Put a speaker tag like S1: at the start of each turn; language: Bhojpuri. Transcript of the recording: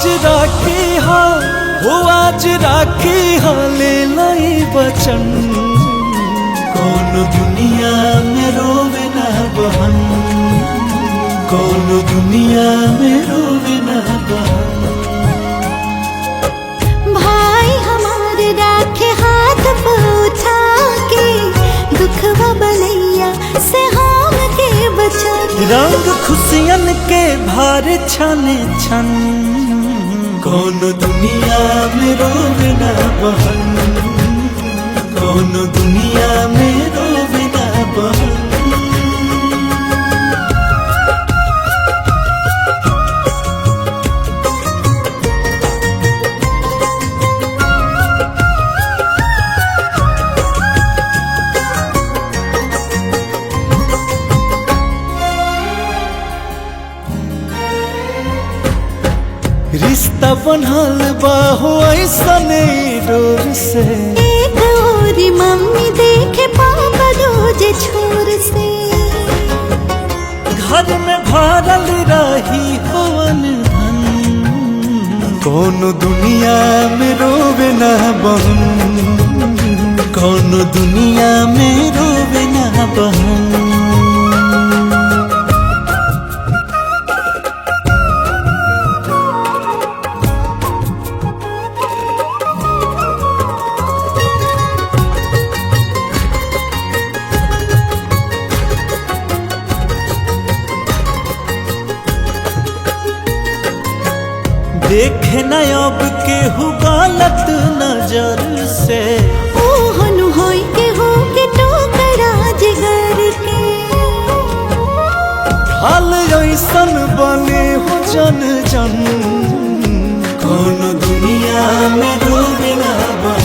S1: आज राखी हो आज राखी ले लाई बचन। कौन दुनिया में रोवे ना बहन, कौन दुनिया में रोवे ना बहन।
S2: भाई हमारे राखे हाथ पूछा के दुखवा बलैया से हम के बचा।
S1: रंग खुशियन के भार छने छन, कौन दुनिया में रोवे ना बहन, कौन दुनिया में रोवे ना बहन। रिश्ता बनल बाहो ऐसने डोर से।
S2: एक औरी मम्मी देखे पापा रोज छोर से।
S1: घर में भरल रही होवन धन, कौन दुनिया में रोवे ना बहन, कौन दुनिया में रोवे ना बहन। देखे न अब केहू गलत नजर से।
S2: ओहनु होई के हो के टोकरा जिगर के।
S1: हाल ऐसन बने हो जन जन, कौन दुनिया में रोवे ना बहन।